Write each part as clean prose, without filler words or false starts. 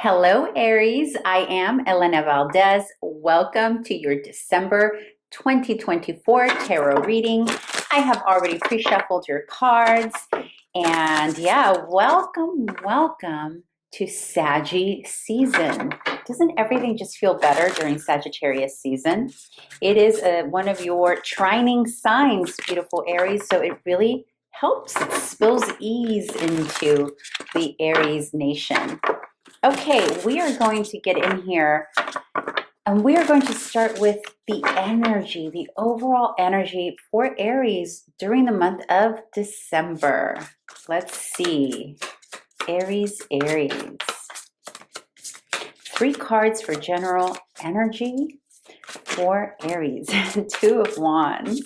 Hello, Aries. I am Elena Valdez. Welcome to your December 2024 tarot reading. I have already pre-shuffled your cards. And yeah, welcome to Saggy season. Doesn't everything just feel better during Sagittarius season? It is one of your trining signs, beautiful Aries. So it really helps. It spills ease into the Aries nation. Okay, we are going to get in here and we are going to start with the energy, the overall energy for Aries during the month of December. Let's see. Aries. 3 cards for general energy for Aries. 2 of Wands.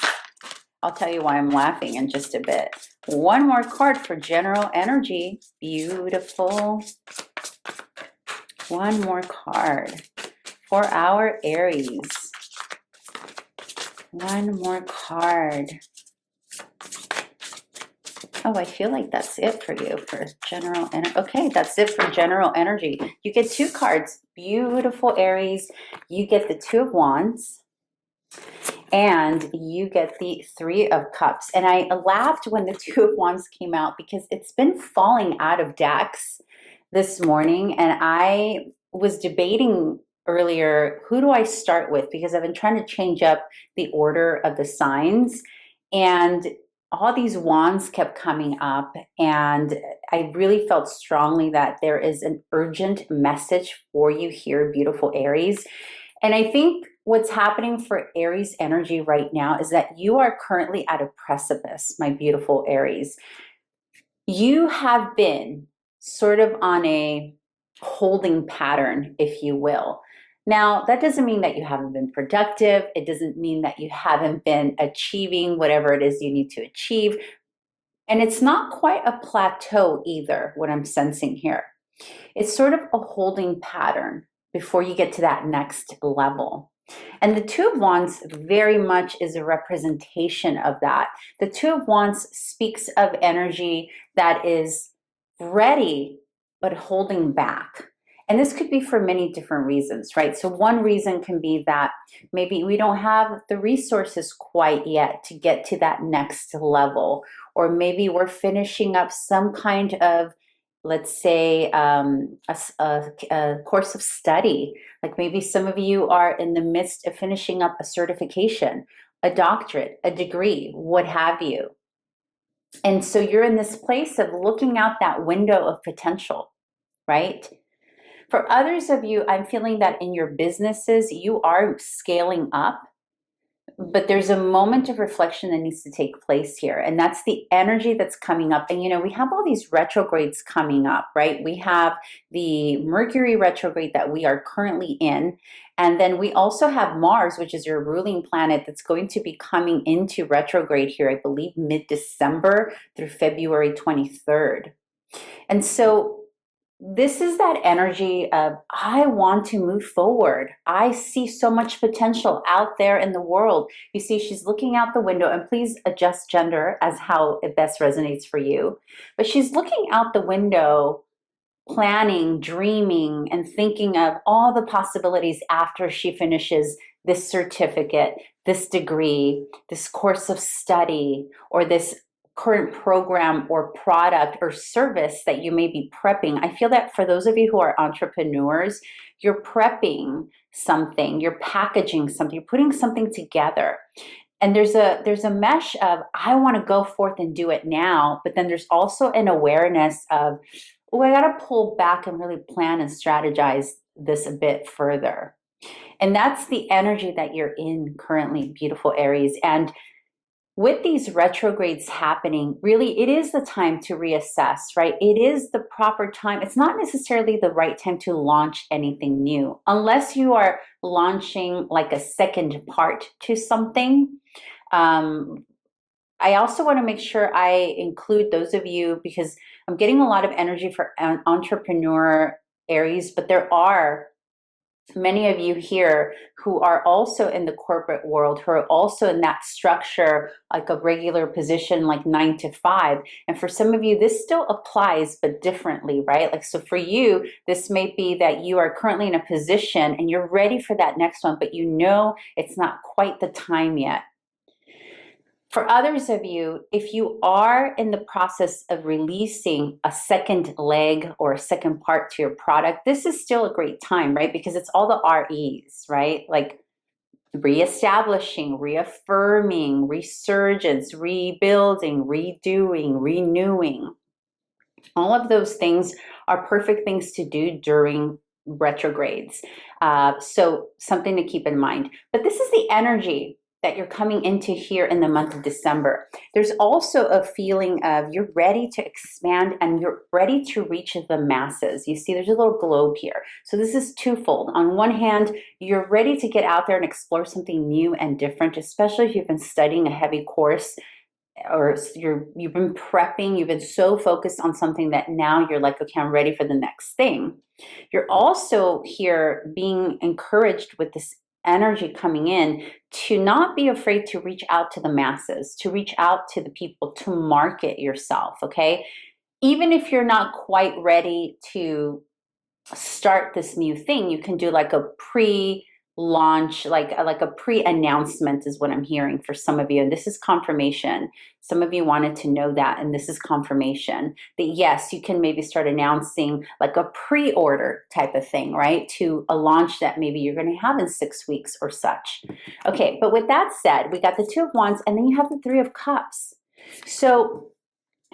I'll tell you why I'm laughing in just a bit. 1 more card for general energy. Beautiful. 1 more card for our Aries. 1 more card. Oh, I feel like that's it for you for general energy. Okay, that's it for general energy. You get 2 cards. Beautiful Aries. You get the 2 of Wands. And you get the 3 of Cups. And I laughed when the 2 of Wands came out because it's been falling out of decks this morning, and I was debating earlier, who do I start with? Because I've been trying to change up the order of the signs, and all these wands kept coming up, and I really felt strongly that there is an urgent message for you here, beautiful Aries. And I think what's happening for Aries energy right now is that you are currently at a precipice, my beautiful Aries. You have been sort of on a holding pattern, if you will. Now, that doesn't mean that you haven't been productive. It doesn't mean that you haven't been achieving whatever it is you need to achieve. And it's not quite a plateau either, what I'm sensing here. It's sort of a holding pattern before you get to that next level. And the 2 of Wands very much is a representation of that. The 2 of Wands speaks of energy that is ready, but holding back. And this could be for many different reasons, right? So one reason can be that maybe we don't have the resources quite yet to get to that next level. Or maybe we're finishing up some kind of, let's say, a course of study. Like maybe some of you are in the midst of finishing up a certification, a doctorate, a degree, what have you. And so you're in this place of looking out that window of potential, right? For others of you, I'm feeling that in your businesses, you are scaling up, but there's a moment of reflection that needs to take place here. And that's the energy that's coming up. And, you know, we have all these retrogrades coming up, right? We have the Mercury retrograde that we are currently in. And then we also have Mars, which is your ruling planet, that's going to be coming into retrograde here, I believe, mid-December through February 23rd. And so this is that energy of, I want to move forward. I see so much potential out there in the world. You see, she's looking out the window, and please adjust gender as how it best resonates for you. But she's looking out the window, planning, dreaming, and thinking of all the possibilities after she finishes this certificate, this degree, this course of study, or this current program or product or service that you may be prepping. I feel that for those of you who are entrepreneurs, you're prepping something, you're packaging something, you're putting something together. And there's a mesh of, I want to go forth and do it now, but then there's also an awareness of, oh, I got to pull back and really plan and strategize this a bit further. And that's the energy that you're in currently, beautiful Aries. And with these retrogrades happening, really, it is the time to reassess, right? It is the proper time. It's not necessarily the right time to launch anything new, unless you are launching like a second part to something. I also want to make sure I include those of you, because I'm getting a lot of energy for entrepreneur Aries, but there are many of you here who are also in the corporate world, who are also in that structure, like a regular position, like 9 to 5. And for some of you, this still applies, but differently, right? Like, so for you, this may be that you are currently in a position and you're ready for that next one, but you know it's not quite the time yet. For others of you, if you are in the process of releasing a second leg or a second part to your product, this is still a great time, right? Because it's all the REs, right? Like reestablishing, reaffirming, resurgence, rebuilding, redoing, renewing. All of those things are perfect things to do during retrogrades. So something to keep in mind. But this is the energy that you're coming into here in the month of December. There's also a feeling of you're ready to expand and you're ready to reach the masses. You see, there's a little globe here. So this is twofold. On one hand, you're ready to get out there and explore something new and different, especially if you've been studying a heavy course or you've been prepping, you've been so focused on something that now you're like, okay, I'm ready for the next thing. You're also here being encouraged with this energy coming in to not be afraid to reach out to the masses, to reach out to the people, to market yourself, okay? Even if you're not quite ready to start this new thing, you can do like a pre-launch, like a pre-announcement is what I'm hearing for some of you. And this is confirmation. Some of you wanted to know that, and this is confirmation that yes, you can maybe start announcing like a pre-order type of thing, right? To a launch that maybe you're going to have in 6 weeks or such. Okay, but with that said, we got the Two of Wands, and then you have the Three of Cups. So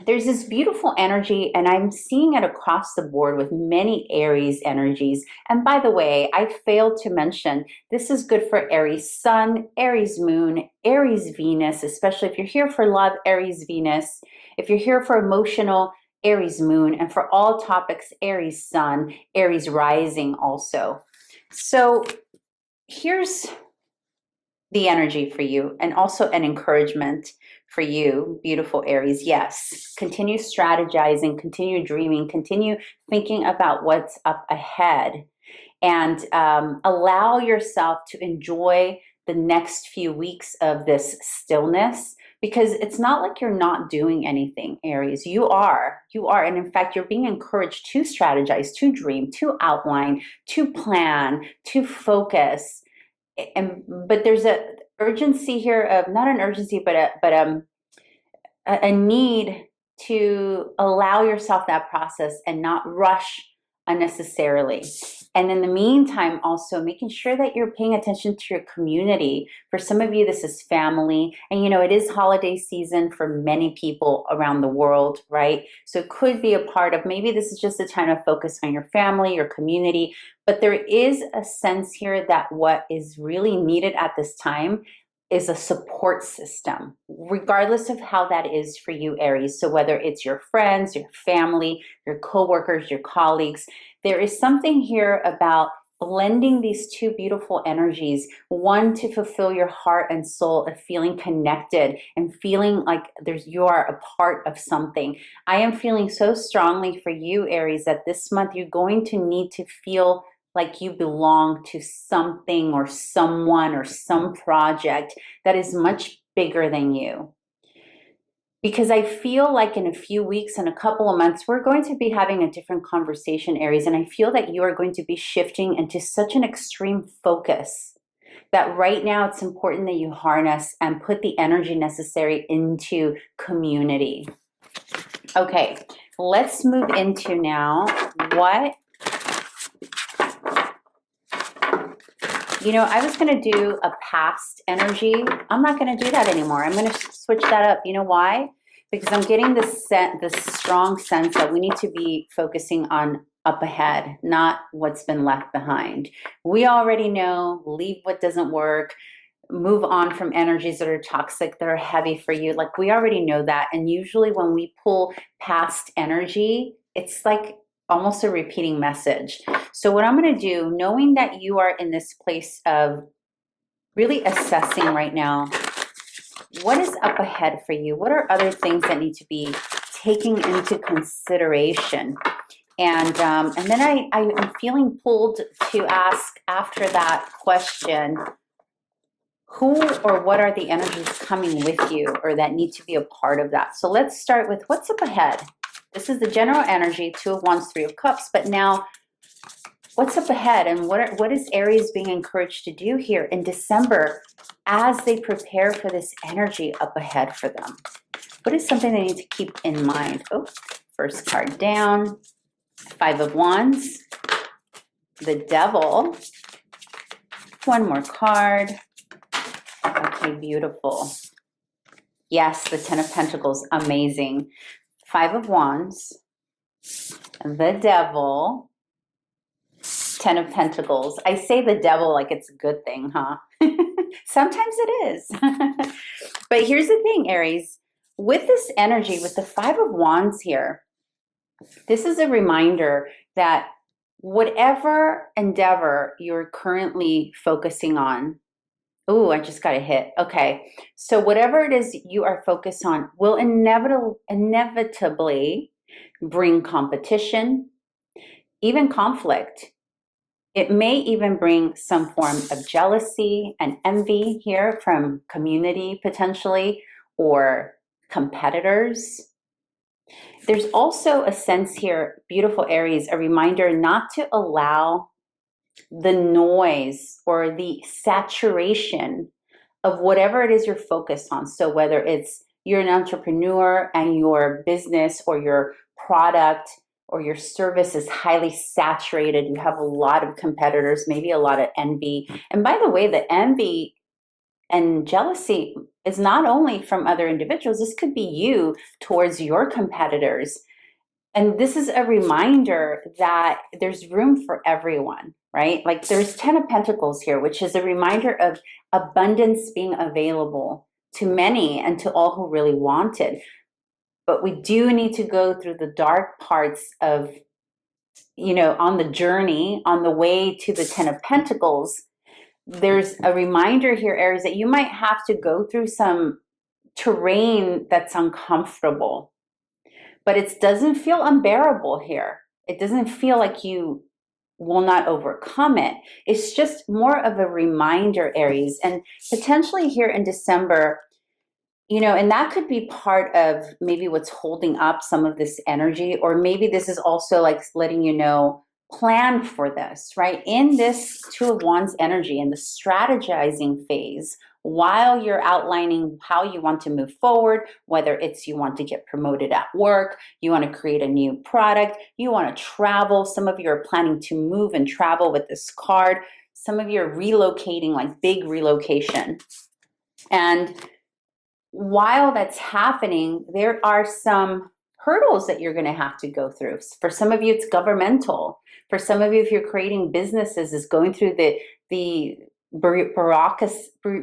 there's this beautiful energy, and I'm seeing it across the board with many Aries energies. And by the way, I failed to mention, this is good for Aries Sun, Aries Moon, Aries Venus, especially if you're here for love, Aries Venus. If you're here for emotional, Aries Moon, and for all topics, Aries Sun, Aries Rising also. So here's the energy for you, and also an encouragement for you, beautiful Aries. Yes, continue strategizing, continue dreaming, continue thinking about what's up ahead, and allow yourself to enjoy the next few weeks of this stillness, because it's not like you're not doing anything, Aries. You are, and in fact, you're being encouraged to strategize, to dream, to outline, to plan, to focus. But there's a urgency here of, not an urgency, but a need to allow yourself that process and not rush unnecessarily. And in the meantime, also making sure that you're paying attention to your community. For some of you, this is family. And you know, it is holiday season for many people around the world, right? So it could be a part of, maybe this is just a time to focus on your family, your community. But there is a sense here that what is really needed at this time is a support system, regardless of how that is for you, Aries. So whether it's your friends, your family, your coworkers, your colleagues, there is something here about blending these two beautiful energies, one to fulfill your heart and soul of feeling connected and feeling like you are a part of something. I am feeling so strongly for you, Aries, that this month you're going to need to feel like you belong to something or someone or some project that is much bigger than you. Because I feel like in a few weeks, in a couple of months, we're going to be having a different conversation, Aries. And I feel that you are going to be shifting into such an extreme focus that right now it's important that you harness and put the energy necessary into community. Okay, let's move into now what... You know, I was going to do a past energy. I'm not going to do that anymore. I'm going to switch that up. You know why? Because I'm getting this strong sense that we need to be focusing on up ahead, not what's been left behind. We already know, leave what doesn't work, move on from energies that are toxic, that are heavy for you. Like, we already know that. And usually when we pull past energy, it's like almost a repeating message. So what I'm going to do, knowing that you are in this place of really assessing right now, what is up ahead for you? What are other things that need to be taken into consideration? And then I'm feeling pulled to ask after that question, who or what are the energies coming with you or that need to be a part of that? So let's start with what's up ahead. This is the general energy, Two of Wands, Three of Cups, but now what's up ahead and what is Aries being encouraged to do here in December as they prepare for this energy up ahead for them? What is something they need to keep in mind? Oh, first card down, Five of Wands, the Devil, one more card. Okay, beautiful. Yes, the Ten of Pentacles, amazing. Five of Wands, the Devil, Ten of Pentacles. I say the devil like it's a good thing, huh? Sometimes it is. But here's the thing, Aries. With this energy, with the Five of Wands here, this is a reminder that whatever endeavor you're currently focusing on, oh, I just got a hit. Okay. So whatever it is you are focused on will inevitably bring competition, even conflict. It may even bring some form of jealousy and envy here from community potentially, or competitors. There's also a sense here, beautiful Aries, a reminder not to allow the noise or the saturation of whatever it is you're focused on. So whether it's you're an entrepreneur and your business or your product or your service is highly saturated, you have a lot of competitors, maybe a lot of envy. And by the way, the envy and jealousy is not only from other individuals, this could be you towards your competitors. And this is a reminder that there's room for everyone, right? Like there's 10 of Pentacles here, which is a reminder of abundance being available to many and to all who really want it. But we do need to go through the dark parts of, on the journey, on the way to the 10 of Pentacles. There's a reminder here, Aries, that you might have to go through some terrain that's uncomfortable. But it doesn't feel unbearable here. It doesn't feel like you will not overcome it. It's just more of a reminder, Aries. And potentially here in December, and that could be part of maybe what's holding up some of this energy, or maybe this is also like letting you know, plan for this, right? In this Two of Wands energy, in the strategizing phase, while you're outlining how you want to move forward, whether it's you want to get promoted at work, you want to create a new product, you want to travel, some of you are planning to move and travel with this card, some of you are relocating, like big relocation. And while that's happening, there are some hurdles that you're going to have to go through. For some of you, it's governmental. For some of you, if you're creating businesses, is going through the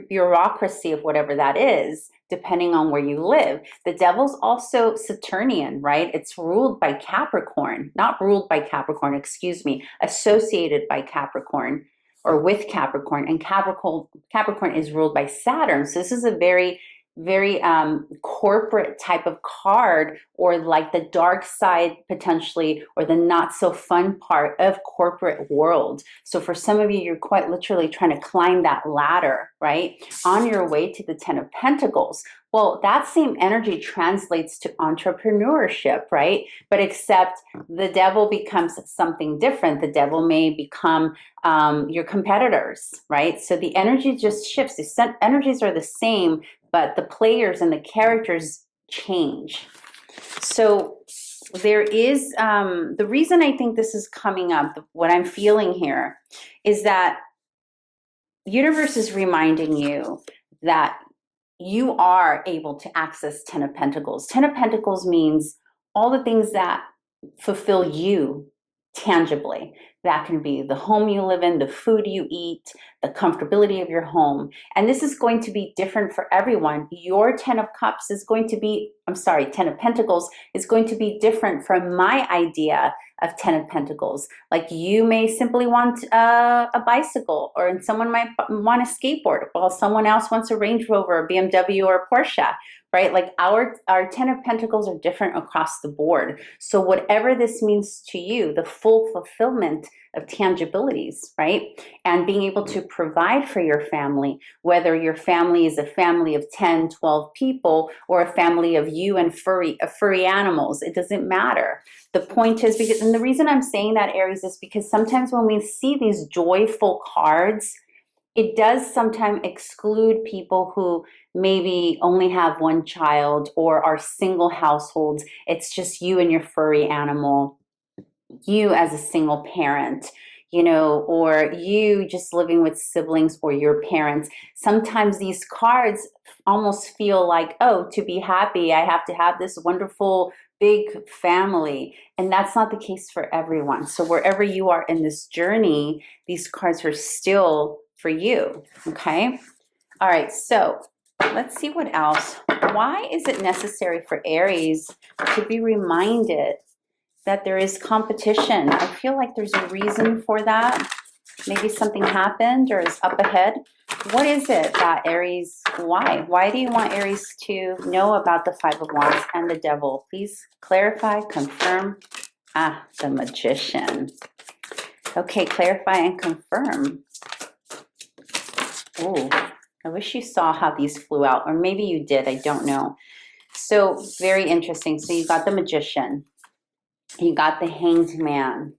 bureaucracy of whatever that is, depending on where you live. The Devil's also Saturnian, right? It's ruled by Capricorn, not ruled by Capricorn, excuse me, associated by Capricorn or with Capricorn. And Capricorn is ruled by Saturn. So this is a very corporate type of card, or like the dark side potentially, or the not so fun part of corporate world. So for some of you, you're quite literally trying to climb that ladder, right? On your way to the 10 of Pentacles. Well, that same energy translates to entrepreneurship, right? But except the Devil becomes something different. The Devil may become your competitors, right? So the energy just shifts. The energies are the same, but the players and the characters change. So there is, the reason I think this is coming up, what I'm feeling here, is that the universe is reminding you that you are able to access 10 of Pentacles. 10 of Pentacles means all the things that fulfill you tangibly. That can be the home you live in, the food you eat, the comfortability of your home. And this is going to be different for everyone. Your 10 of Cups is going to be, 10 of Pentacles is going to be different from my idea of 10 of Pentacles. Like you may simply want a bicycle, or someone might want a skateboard, while someone else wants a Range Rover, a BMW, or a Porsche, right? Like our 10 of Pentacles are different across the board. So whatever this means to you, the full fulfillment of tangibilities, right? And being able to provide for your family, whether your family is a family of 10, 12 people, or a family of you and furry animals, it doesn't matter. The point is, because, and the reason I'm saying that, Aries, is because sometimes when we see these joyful cards, it does sometimes exclude people who maybe only have one child or are single households. It's just you and your furry animal, you as a single parent, you know, or you just living with siblings or your parents. Sometimes these cards almost feel like, oh, to be happy, I have to have this wonderful big family. And that's not the case for everyone. So wherever you are in this journey, these cards are still for you, okay? All right, so let's see what else. Why is it necessary for Aries to be reminded that there is competition? I feel like there's a reason for that. Maybe something happened or is up ahead. What is it that Aries, why? Why do you want Aries to know about the Five of Wands and the Devil? Please clarify, confirm. Ah, the Magician. Okay, clarify and confirm. Oh, I wish you saw how these flew out, or maybe you did, I don't know. So very interesting. So you got the Magician, you got the Hanged Man,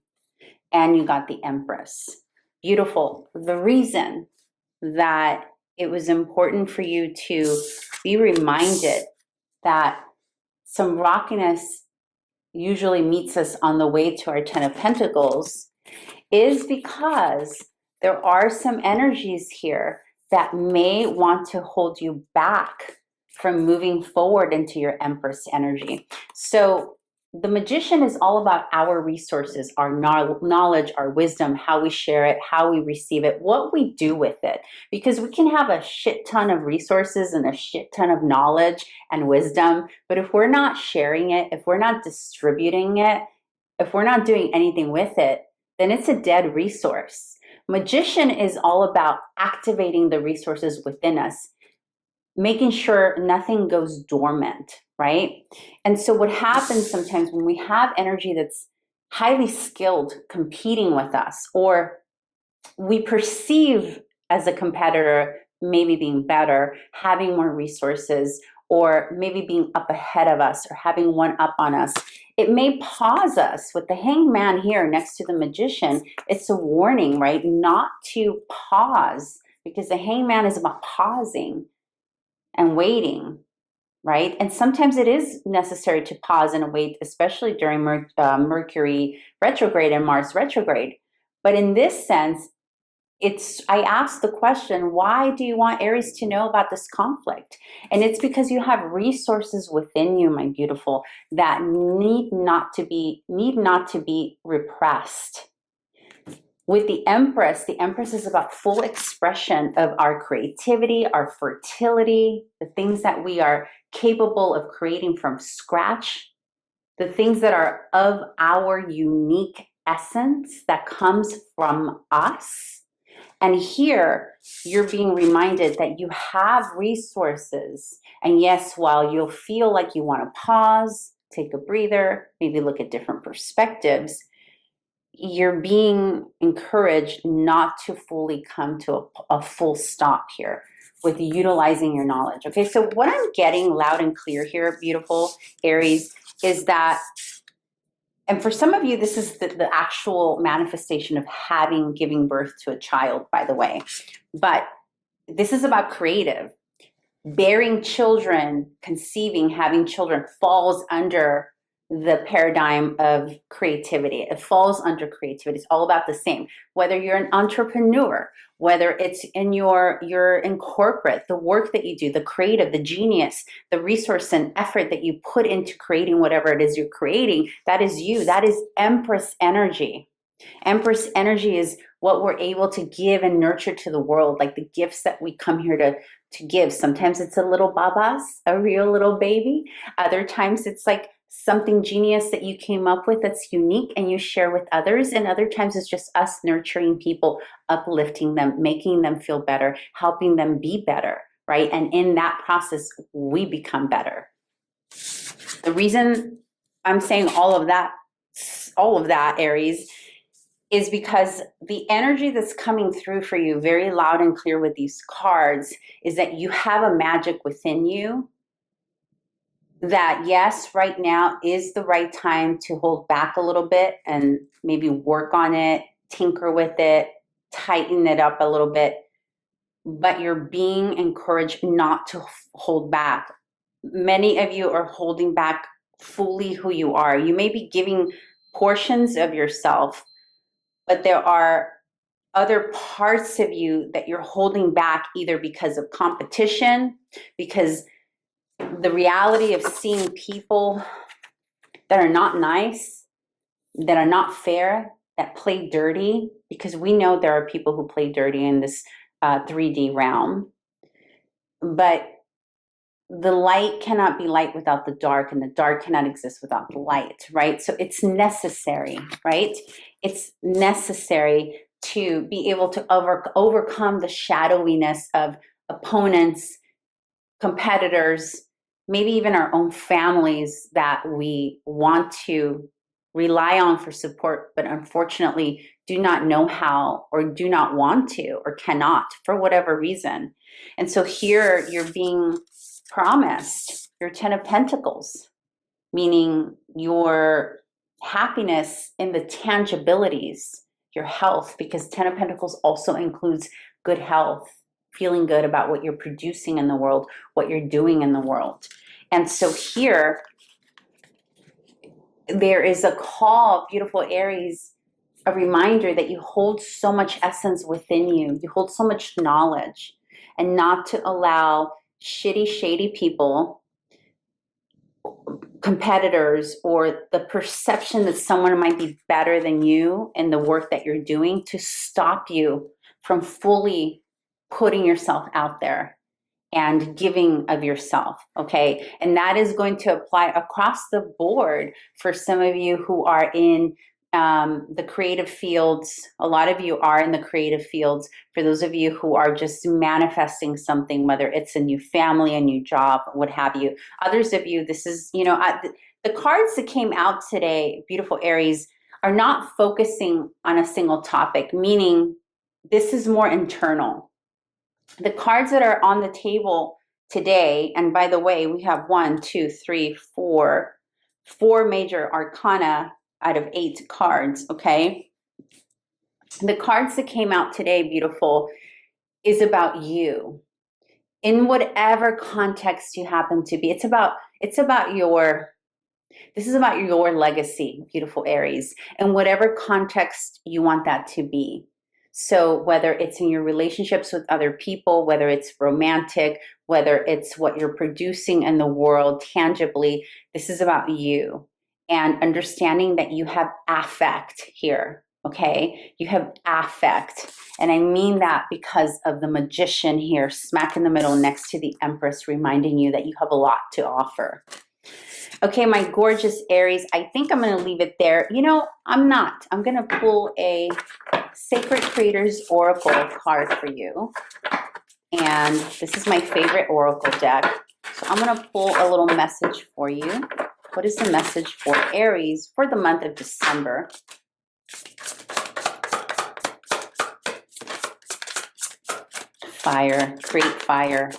and you got the Empress. Beautiful. The reason that it was important for you to be reminded that some rockiness usually meets us on the way to our 10 of Pentacles is because there are some energies here that may want to hold you back from moving forward into your Empress energy. So the Magician is all about our resources, our knowledge, our wisdom, how we share it, how we receive it, what we do with it. Because we can have a shit ton of resources and a shit ton of knowledge and wisdom, but if we're not sharing it, if we're not distributing it, if we're not doing anything with it, then it's a dead resource. Magician is all about activating the resources within us, making sure nothing goes dormant, right? And so what happens sometimes when we have energy that's highly skilled competing with us, or we perceive as a competitor maybe being better, having more resources, or maybe being up ahead of us or having one up on us, it may pause us. With the Hanged Man here next to the Magician, it's a warning, right? Not to pause, because the Hanged Man is about pausing and waiting, right? And sometimes it is necessary to pause and wait, especially during Mercury retrograde and Mars retrograde. But in this sense, I asked the question, why do you want Aries to know about this conflict? And it's because you have resources within you, my beautiful, that need not to be repressed. With the Empress is about full expression of our creativity, our fertility, the things that we are capable of creating from scratch, the things that are of our unique essence that comes from us. And here, you're being reminded that you have resources. And yes, while you'll feel like you want to pause, take a breather, maybe look at different perspectives, you're being encouraged not to fully come to a full stop here with utilizing your knowledge. Okay, so what I'm getting loud and clear here, beautiful Aries, is that, and for some of you, this is the actual manifestation of giving birth to a child, by the way. But this is about creative. Bearing children, conceiving, having children falls under the paradigm of creativity. It falls under creativity. It's all about the same. Whether you're an entrepreneur, whether it's you're in corporate, the work that you do, the creative, the genius, the resource and effort that you put into creating whatever it is you're creating, that is you. That is Empress energy. Empress energy is what we're able to give and nurture to the world, like the gifts that we come here to give. Sometimes it's a little babas, a real little baby. Other times it's like something genius that you came up with that's unique and you share with others. And other times it's just us nurturing people, uplifting them, making them feel better, helping them be better, right? And in that process, we become better. The reason I'm saying all of that, Aries, is because the energy that's coming through for you very loud and clear with these cards is that you have a magic within you that, yes, right now is the right time to hold back a little bit and maybe work on it, tinker with it, tighten it up a little bit, but you're being encouraged not to hold back. Many of you are holding back fully who you are. You may be giving portions of yourself, but there are other parts of you that you're holding back either because of competition, because the reality of seeing people that are not nice, that are not fair, that play dirty, because we know there are people who play dirty in this 3D realm. But the light cannot be light without the dark, and the dark cannot exist without the light, right? So it's necessary, right? It's necessary to be able to overcome the shadowiness of opponents, competitors, maybe even our own families that we want to rely on for support, but unfortunately do not know how, or do not want to, or cannot for whatever reason. And so here you're being promised your 10 of Pentacles, meaning your happiness in the tangibilities, your health, because 10 of Pentacles also includes good health, feeling good about what you're producing in the world, what you're doing in the world. And so here, there is a call, beautiful Aries, a reminder that you hold so much essence within you. You hold so much knowledge, and not to allow shitty, shady people, competitors, or the perception that someone might be better than you in the work that you're doing to stop you from fully putting yourself out there and giving of yourself, okay? And that is going to apply across the board for some of you who are in the creative fields. A lot of you are in the creative fields. For those of you who are just manifesting something, whether it's a new family, a new job, what have you. Others of you, this is, you know, the cards that came out today, beautiful Aries, are not focusing on a single topic, meaning this is more internal. The cards that are on the table today, and by the way, we have 4 major arcana out of 8 cards, okay? The cards that came out today, beautiful, is about you. In whatever context you happen to be, this is about your legacy, beautiful Aries, and whatever context you want that to be. So whether it's in your relationships with other people, whether it's romantic, whether it's what you're producing in the world tangibly, this is about you. And understanding that you have affect here, okay? You have affect. And I mean that because of the Magician here, smack in the middle next to the Empress, reminding you that you have a lot to offer. Okay, my gorgeous Aries, I think I'm going to leave it there. You know, I'm not. I'm going to pull a Sacred Creators Oracle card for you. And this is my favorite Oracle deck. So I'm going to pull a little message for you. What is the message for Aries for the month of December? Fire, create fire.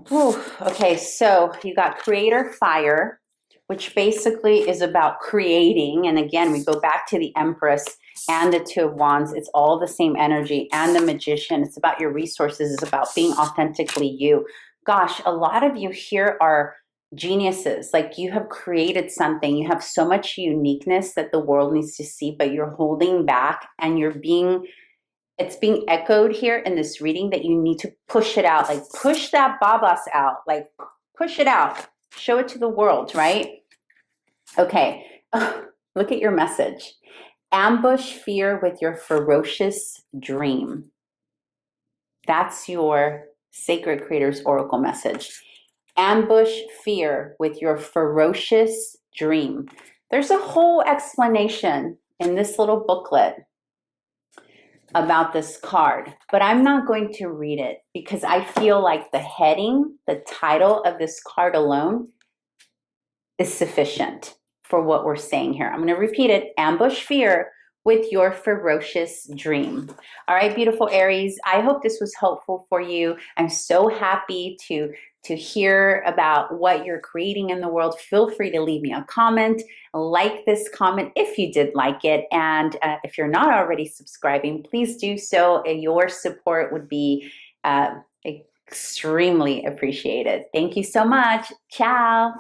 Whew. Okay, so you got Creator Fire, which basically is about creating. And again, we go back to the Empress and the Two of Wands. It's all the same energy. And the Magician. It's about your resources. It's about being authentically you. Gosh, a lot of you here are geniuses. Like, you have created something. You have so much uniqueness that the world needs to see, but you're holding back, and it's being echoed here in this reading that you need to push it out. Like, push that babas out. Like, push it out. Show it to the world, right? Okay. Look at your message. Ambush fear with your ferocious dream. That's your Sacred Creators Oracle message. Ambush fear with your ferocious dream. There's a whole explanation in this little booklet about this card, but I'm not going to read it because I feel like the heading, the title of this card alone is sufficient for what we're saying here. I'm going to repeat it. Ambush fear with your ferocious dream. All right, beautiful Aries, I hope this was helpful for you. I'm so happy to hear about what you're creating in the world. Feel free to leave me a comment, like this comment if you did like it, and if you're not already subscribing, please do so. Your support would be extremely appreciated. Thank you so much. Ciao.